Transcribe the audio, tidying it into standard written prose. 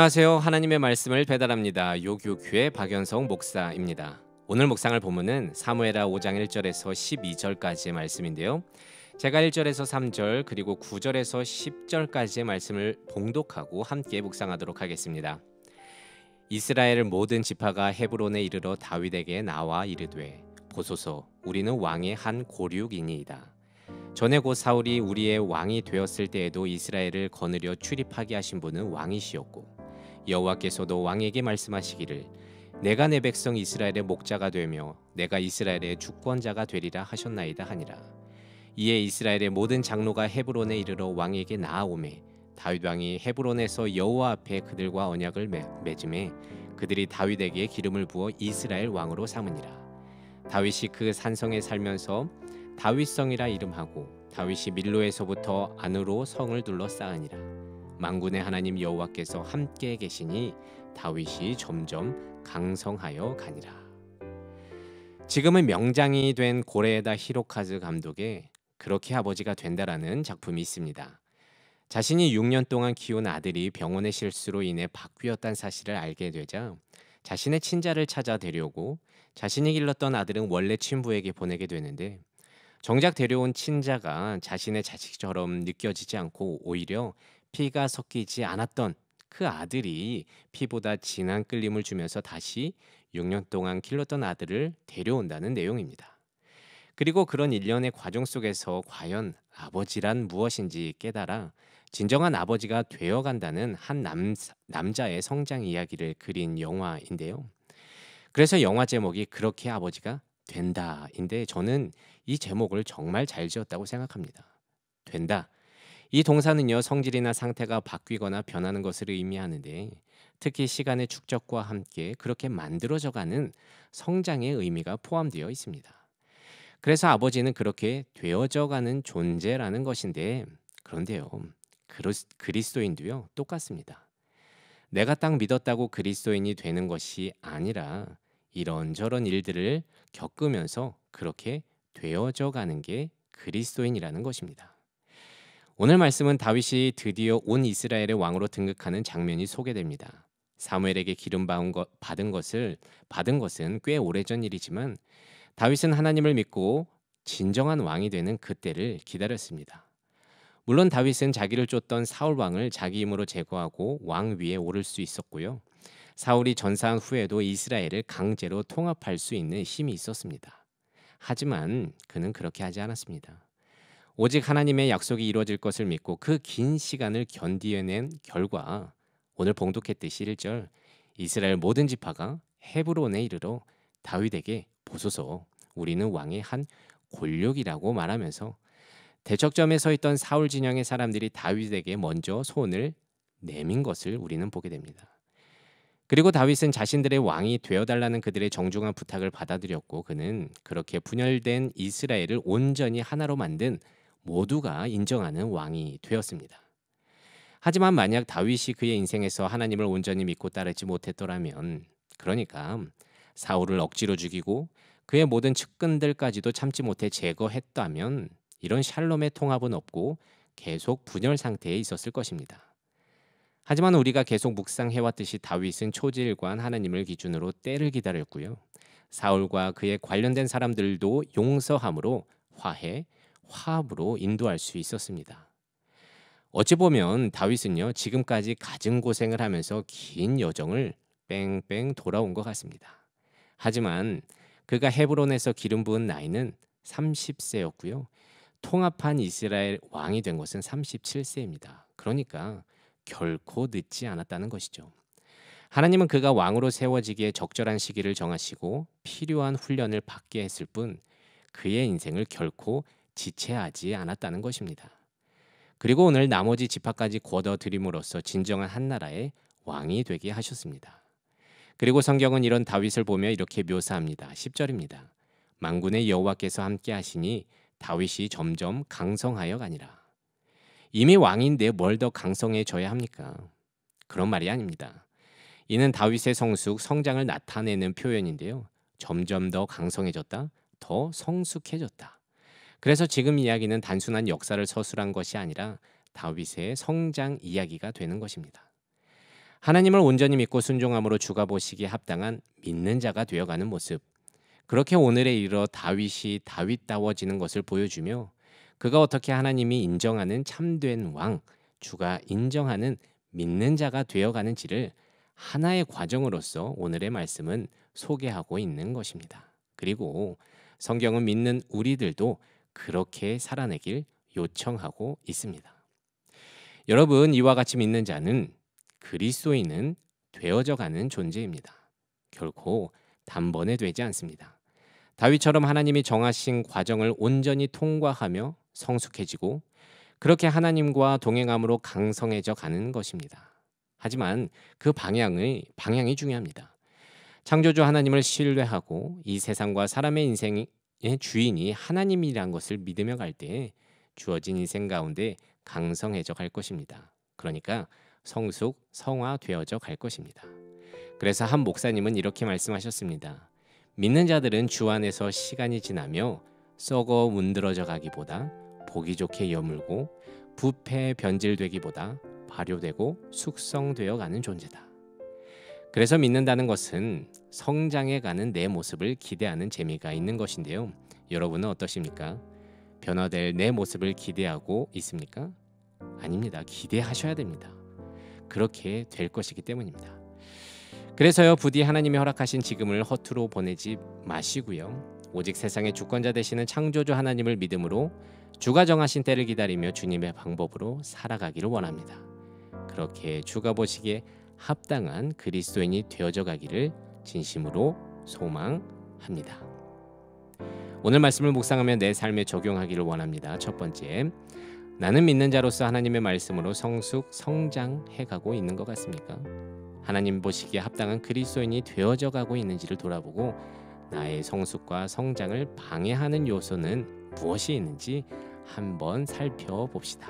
안녕하세요. 하나님의 말씀을 배달합니다. 요교교의 박연성 목사입니다. 오늘 묵상할 본문은 사무엘하 5장 1절에서 12절까지의 말씀인데요. 제가 1절에서 3절 그리고 9절에서 10절까지의 말씀을 봉독하고 함께 묵상하도록 하겠습니다. 이스라엘 모든 지파가 헤브론에 이르러 다윗에게 나와 이르되 보소서 우리는 왕의 한 고륙이니이다. 전에 곧 사울이 우리의 왕이 되었을 때에도 이스라엘을 거느려 출입하게 하신 분은 왕이시었고 여호와께서도 왕에게 말씀하시기를 내가 내 백성 이스라엘의 목자가 되며 내가 이스라엘의 주권자가 되리라 하셨나이다 하니라. 이에 이스라엘의 모든 장로가 헤브론에 이르러 왕에게 나아오매 다윗 왕이 헤브론에서 여호와 앞에 그들과 언약을 맺음에 그들이 다윗에게 기름을 부어 이스라엘 왕으로 삼으니라. 다윗이 그 산성에 살면서 다윗성이라 이름하고 다윗이 밀로에서부터 안으로 성을 둘러싸으니라. 만군의 하나님 여호와께서 함께 계시니 다윗이 점점 강성하여 가니라. 지금은 명장이 된 고레에다 히로카즈 감독의 그렇게 아버지가 된다라는 작품이 있습니다. 자신이 6년 동안 키운 아들이 병원의 실수로 인해 바뀌었다는 사실을 알게 되자 자신의 친자를 찾아 데려오고 자신이 길렀던 아들은 원래 친부에게 보내게 되는데 정작 데려온 친자가 자신의 자식처럼 느껴지지 않고 오히려 피가 섞이지 않았던 그 아들이 피보다 진한 끌림을 주면서 다시 6년 동안 길렀던 아들을 데려온다는 내용입니다. 그리고 그런 일련의 과정 속에서 과연 아버지란 무엇인지 깨달아 진정한 아버지가 되어간다는 한 남자의 성장 이야기를 그린 영화인데요. 그래서 영화 제목이 그렇게 아버지가 된다인데 저는 이 제목을 정말 잘 지었다고 생각합니다. 된다. 이 동사는요, 성질이나 상태가 바뀌거나 변하는 것을 의미하는데 특히 시간의 축적과 함께 그렇게 만들어져가는 성장의 의미가 포함되어 있습니다. 그래서 아버지는 그렇게 되어져가는 존재라는 것인데 그런데요, 그리스도인도요 똑같습니다. 내가 딱 믿었다고 그리스도인이 되는 것이 아니라 이런저런 일들을 겪으면서 그렇게 되어져가는 게 그리스도인이라는 것입니다. 오늘 말씀은 다윗이 드디어 온 이스라엘의 왕으로 등극하는 장면이 소개됩니다. 사무엘에게 기름 받은 것은 꽤 오래전 일이지만 다윗은 하나님을 믿고 진정한 왕이 되는 그때를 기다렸습니다. 물론 다윗은 자기를 쫓던 사울 왕을 자기 힘으로 제거하고 왕 위에 오를 수 있었고요. 사울이 전사한 후에도 이스라엘을 강제로 통합할 수 있는 힘이 있었습니다. 하지만 그는 그렇게 하지 않았습니다. 오직 하나님의 약속이 이루어질 것을 믿고 그 긴 시간을 견디어낸 결과 오늘 봉독했듯이 1절 이스라엘 모든 지파가 헤브론에 이르러 다윗에게 보소서 우리는 왕의 한 골육이라고 말하면서 대척점에 서 있던 사울 진영의 사람들이 다윗에게 먼저 손을 내민 것을 우리는 보게 됩니다. 그리고 다윗은 자신들의 왕이 되어달라는 그들의 정중한 부탁을 받아들였고 그는 그렇게 분열된 이스라엘을 온전히 하나로 만든 모두가 인정하는 왕이 되었습니다. 하지만 만약 다윗이 그의 인생에서 하나님을 온전히 믿고 따르지 못했더라면, 그러니까 사울을 억지로 죽이고 그의 모든 측근들까지도 참지 못해 제거했다면 이런 샬롬의 통합은 없고 계속 분열 상태에 있었을 것입니다. 하지만 우리가 계속 묵상해왔듯이 다윗은 초지일관 하나님을 기준으로 때를 기다렸고요. 사울과 그에 관련된 사람들도 용서함으로 화해, 화합으로 인도할 수 있었습니다. 어찌 보면 다윗은요 지금까지 갖은 고생을 하면서 긴 여정을 뺑뺑 돌아온 것 같습니다. 하지만 그가 헤브론에서 기름 부은 나이는 30세였고요. 통합한 이스라엘 왕이 된 것은 37세입니다. 그러니까 결코 늦지 않았다는 것이죠. 하나님은 그가 왕으로 세워지기에 적절한 시기를 정하시고 필요한 훈련을 받게 했을 뿐 그의 인생을 결코 지체하지 않았다는 것입니다. 그리고 오늘 나머지 지파까지 거둬들임으로써 진정한 한 나라의 왕이 되게 하셨습니다. 그리고 성경은 이런 다윗을 보며 이렇게 묘사합니다. 10절입니다. 만군의 여호와께서 함께 하시니 다윗이 점점 강성하여 가니라. 이미 왕인데 뭘 더 강성해져야 합니까? 그런 말이 아닙니다. 이는 다윗의 성장을 나타내는 표현인데요. 점점 더 강성해졌다, 더 성숙해졌다. 그래서 지금 이야기는 단순한 역사를 서술한 것이 아니라 다윗의 성장 이야기가 되는 것입니다. 하나님을 온전히 믿고 순종함으로 주가 보시기에 합당한 믿는 자가 되어가는 모습. 그렇게 오늘에 이르러 다윗이 다윗다워지는 것을 보여주며 그가 어떻게 하나님이 인정하는 참된 왕, 주가 인정하는 믿는 자가 되어가는지를 하나의 과정으로서 오늘의 말씀은 소개하고 있는 것입니다. 그리고 성경은 믿는 우리들도 그렇게 살아내길 요청하고 있습니다. 여러분, 이와 같이 믿는 자는 그리스도인은 되어져 가는 존재입니다. 결코 단번에 되지 않습니다. 다윗처럼 하나님이 정하신 과정을 온전히 통과하며 성숙해지고 그렇게 하나님과 동행함으로 강성해져 가는 것입니다. 하지만 그 방향이 중요합니다. 창조주 하나님을 신뢰하고 이 세상과 사람의 인생의 주인이 하나님이란 것을 믿으며 갈 때 주어진 인생 가운데 강성해져 갈 것입니다. 그러니까 성숙, 성화되어져 갈 것입니다. 그래서 한 목사님은 이렇게 말씀하셨습니다. 믿는 자들은 주 안에서 시간이 지나며 썩어 문드러져 가기보다 보기 좋게 여물고 부패 변질되기보다 발효되고 숙성되어 가는 존재다. 그래서 믿는다는 것은 성장해 가는 내 모습을 기대하는 재미가 있는 것인데요. 여러분은 어떠십니까? 변화될 내 모습을 기대하고 있습니까? 아닙니다. 기대하셔야 됩니다. 그렇게 될 것이기 때문입니다. 그래서요, 부디 하나님이 허락하신 지금을 허투루 보내지 마시고요. 오직 세상의 주권자 되시는 창조주 하나님을 믿음으로 주가 정하신 때를 기다리며 주님의 방법으로 살아가기를 원합니다. 그렇게 주가 보시기에 합당한 그리스도인이 되어져 가기를 진심으로 소망합니다. 오늘 말씀을 묵상하며 내 삶에 적용하기를 원합니다. 첫 번째, 나는 믿는 자로서 하나님의 말씀으로 성숙, 성장해가고 있는 것 같습니까? 하나님 보시기에 합당한 그리스도인이 되어져 가고 있는지를 돌아보고 나의 성숙과 성장을 방해하는 요소는 무엇이 있는지 한번 살펴봅시다.